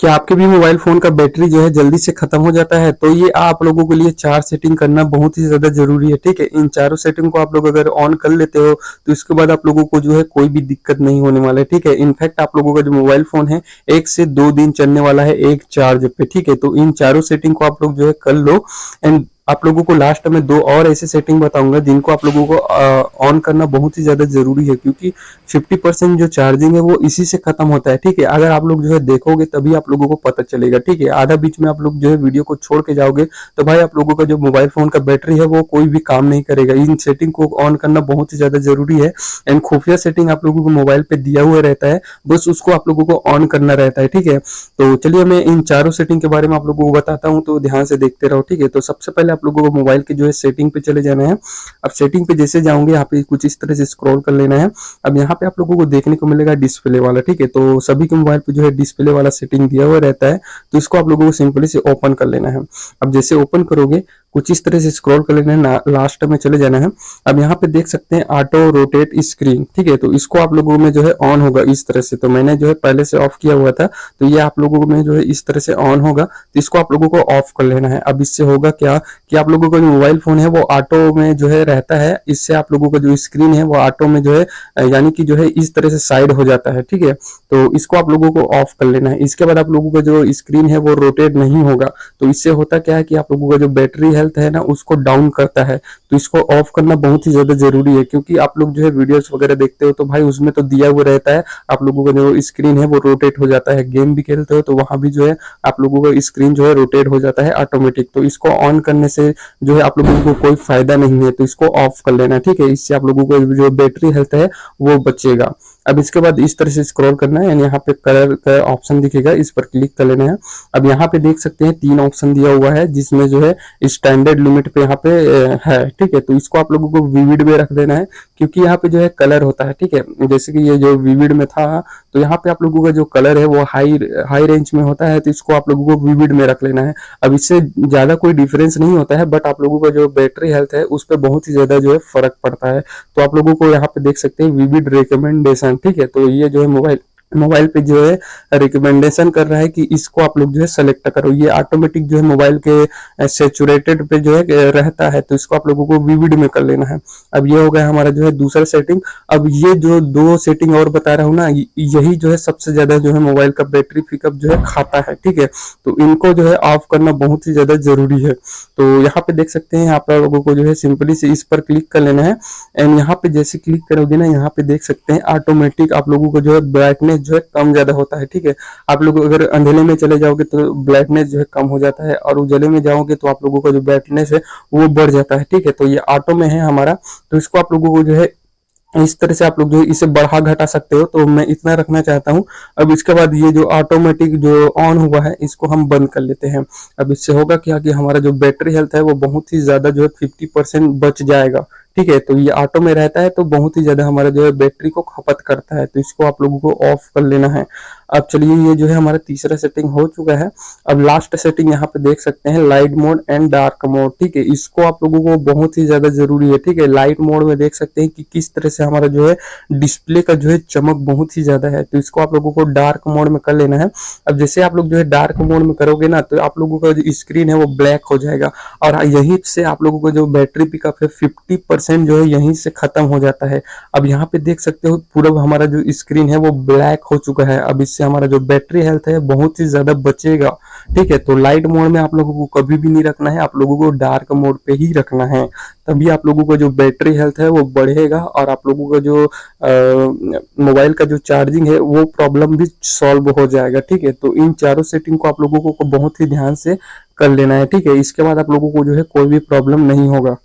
क्या आपके भी मोबाइल फ़ोन का बैटरी जो है जल्दी से ख़त्म हो जाता है? तो ये आप लोगों के लिए 4 सेटिंग करना बहुत ही ज़्यादा ज़रूरी है, ठीक है? इन चारों सेटिंग को आप लोग अगर ऑन कर लेते हो, तो इसके बाद आप लोगों को जो है कोई भी दिक्कत नहीं होने वाला है, ठीक है? इनफैक्ट आप लोगों का जो मोबाइल फ़ोन है, 1 से 2 दिन चलने वाला है एक चार्ज पे, ठीक है? तो इन चारों सेटिंग को आप लोग जो है कर लो। एंड आप लोगों को लास्ट में 2 और ऐसे सेटिंग बताऊँगा जिनको आप लोगों को ऑन करना बहुत ही ज़्यादा ज़रूरी है, क्योंकि 50% जो चार्जिंग है वो इसी से खत्म होता है, ठीक है? अगर आप लोग जो है देखोगे तभी आप लोगों को पता चलेगा, ठीक है? आधा बीच में आप लोग जो है वीडियो को छोड़ के जाओगे तो भाई आप लोगों का जो मोबाइल फोन का बैटरी है वो कोई भी काम नहीं करेगा। इन सेटिंग को ऑन करना बहुत ही ज्यादा जरूरी है। एंड खुफिया सेटिंग आप लोगों को मोबाइल पे दिया हुआ रहता है, बस उसको आप लोगों को ऑन करना रहता है, ठीक है? तो चलिए मैं इन चारों सेटिंग के बारे में आप लोगों को बताता हूँ, तो ध्यान से देखते रहो, ठीक है? तो सबसे पहले आप लोगों को मोबाइल के जो है सेटिंग पे चले जाना है। अब सेटिंग पे जैसे जाओगे यहाँ पे कुछ इस तरह से स्क्रॉल कर लेना है। अब यहाँ पे आप लोगों को देखने को मिलेगा डिस्प्ले वाला, ठीक है? तो सभी के मोबाइल पे जो है डिस्प्ले वाला सेटिंग दिया हुआ रहता है, तो इसको आप लोगों को सिंपली से ओपन कर लेना है। अब जैसे ओपन करोगे कुछ इस तरह से स्क्रॉल कर लेना है, लास्ट में चले जाना है। अब यहाँ पे देख सकते हैं ऑटो रोटेट स्क्रीन, ठीक है? तो इसको आप लोगों में जो है ऑन होगा इस तरह से। तो मैंने जो है पहले से ऑफ किया हुआ था, तो ये आप लोगों में जो है इस तरह से ऑन होगा, तो इसको आप लोगों को ऑफ कर लेना है। अब इससे होगा क्या कि आप लोगों का जो मोबाइल फोन है वो ऑटो में जो है रहता है, इससे आप लोगों का जो स्क्रीन है वो ऑटो में जो है यानी कि जो है इस तरह से साइड हो जाता है, ठीक है? तो इसको आप लोगों को ऑफ कर लेना है। इसके बाद आप लोगों का जो स्क्रीन है वो रोटेट नहीं होगा, तो इससे होता क्या है कि आप लोगों का जो बैटरी हेल्थ है ना उसको डाउन करता है। तो इसको ऑफ करना बहुत ही ज्यादा जरूरी है, क्योंकि आप लोग जो है वीडियोस वगैरह देखते हो तो भाई उसमें तो दिया हुआ रहता है आप लोगों का जो स्क्रीन है वो रोटेट हो जाता है। गेम भी खेलते हो तो वहां भी जो है आप लोगों का स्क्रीन जो है रोटेट हो जाता है ऑटोमेटिक। तो इसको ऑन करने से जो है आप लोगों को कोई फायदा नहीं है, तो इसको ऑफ कर लेना, ठीक है? इससे आप लोगों को जो बैटरी हेल्थ है वो बचेगा। अब इसके बाद इस तरह से स्क्रॉल करना है, यानी यहाँ पे कलर का ऑप्शन दिखेगा, इस पर क्लिक कर लेना है। अब यहाँ पे देख सकते हैं 3 ऑप्शन दिया हुआ है, जिसमें जो है स्टैंडर्ड लिमिट पे यहाँ पे है, ठीक है? तो इसको आप लोगों को विविड में रख देना है, क्योंकि यहाँ पे जो है कलर होता है, ठीक है? जैसे कि ये जो विविड में था, तो यहाँ पे आप लोगों का जो कलर है वो हाई हाई रेंज में होता है, तो इसको आप लोगों को विविड में रख लेना है। अब इससे ज्यादा कोई डिफरेंस नहीं होता है, बट आप लोगों का जो बैटरी हेल्थ है उस पर बहुत ही ज्यादा जो है फर्क पड़ता है। तो आप लोगों को यहाँ पे देख सकते हैं विविड रिकमेंडेशन, ठीक है? तो ये जो है मोबाइल मोबाइल पे जो है रिकमेंडेशन कर रहा है कि इसको आप लोग जो है सेलेक्ट करो। ये ऑटोमेटिक जो है मोबाइल के सेचुरेटेड पे जो है रहता है, तो इसको आप लोगों को विविड में कर लेना है। अब ये हो गया हमारा जो है दूसरा सेटिंग। अब ये जो 2 सेटिंग और बता रहा हूँ ना, यही जो है सबसे ज्यादा जो है मोबाइल का बैटरी पिकअप जो है खाता है, ठीक है? तो इनको जो है ऑफ करना बहुत ही ज्यादा जरूरी है। तो यहाँ पे देख सकते हैं आप लोगों को जो है सिंपली से इस पर क्लिक कर लेना है। एंड यहाँ पे जैसे क्लिक करोगे ना, यहाँ पे देख सकते हैं ऑटोमेटिक आप लोगों को जो है ब्राइटनेस जो है कम ज्यादा होता है, ठीक है? आप लोग अगर अंधेरे में चले जाओगे तो ब्राइटनेस जो है कम हो जाता है, और उजाले में जाओगे तो आप लोगों का जो ब्राइटनेस है वो बढ़ जाता है, ठीक है? तो ये ऑटो में है हमारा, तो इसको आप लोगों को जो है इस तरह से आप लोग जो है इसे बढ़ा घटा सकते हो, तो मैं इतना रखना चाहता हूँ। अब इसके बाद ये जो ऑटोमेटिक जो ऑन हुआ है इसको हम बंद कर लेते हैं। अब इससे होगा क्या कि हमारा जो बैटरी हेल्थ है वो बहुत ही ज्यादा जो है 50% बच जाएगा, ठीक है? तो ये ऑटो में रहता है तो बहुत ही ज्यादा हमारा जो है बैटरी को खपत करता है, तो इसको आप लोगों को ऑफ कर लेना है। अब चलिए ये जो है हमारा तीसरा सेटिंग हो चुका है। अब लास्ट सेटिंग यहाँ पे देख सकते हैं light mode and dark mode, ठीक है? इसको आप लोगों को बहुत ही ज्यादा जरूरी है, ठीक है? लाइट मोड में देख सकते हैं कि किस तरह से हमारा जो है डिस्प्ले का जो है चमक बहुत ही ज्यादा है, तो इसको आप लोगों को डार्क मोड में कर लेना है। अब जैसे आप लोग जो है डार्क मोड में करोगे ना, तो आप लोगों का जो स्क्रीन है वो ब्लैक हो जाएगा, और यहीं से आप लोगों का जो बैटरी पिकअप है 50% जो है यहीं से खत्म हो जाता है। अब यहाँ पे देख सकते हो पूरा हमारा जो स्क्रीन है वो ब्लैक हो चुका है। अब इससे हमारा जो बैटरी हेल्थ है बहुत ही ज्यादा बचेगा, ठीक है? तो लाइट मोड में आप लोगों को कभी भी नहीं रखना है, आप लोगों को डार्क मोड पे ही रखना है, तभी आप लोगों का जो बैटरी हेल्थ है वो बढ़ेगा, और आप लोगों का जो मोबाइल का जो चार्जिंग है वो प्रॉब्लम भी सॉल्व हो जाएगा, ठीक है? तो इन चारों सेटिंग को आप लोगों को बहुत ही ध्यान से कर लेना है, ठीक है? इसके बाद आप लोगों को जो है कोई भी प्रॉब्लम नहीं होगा।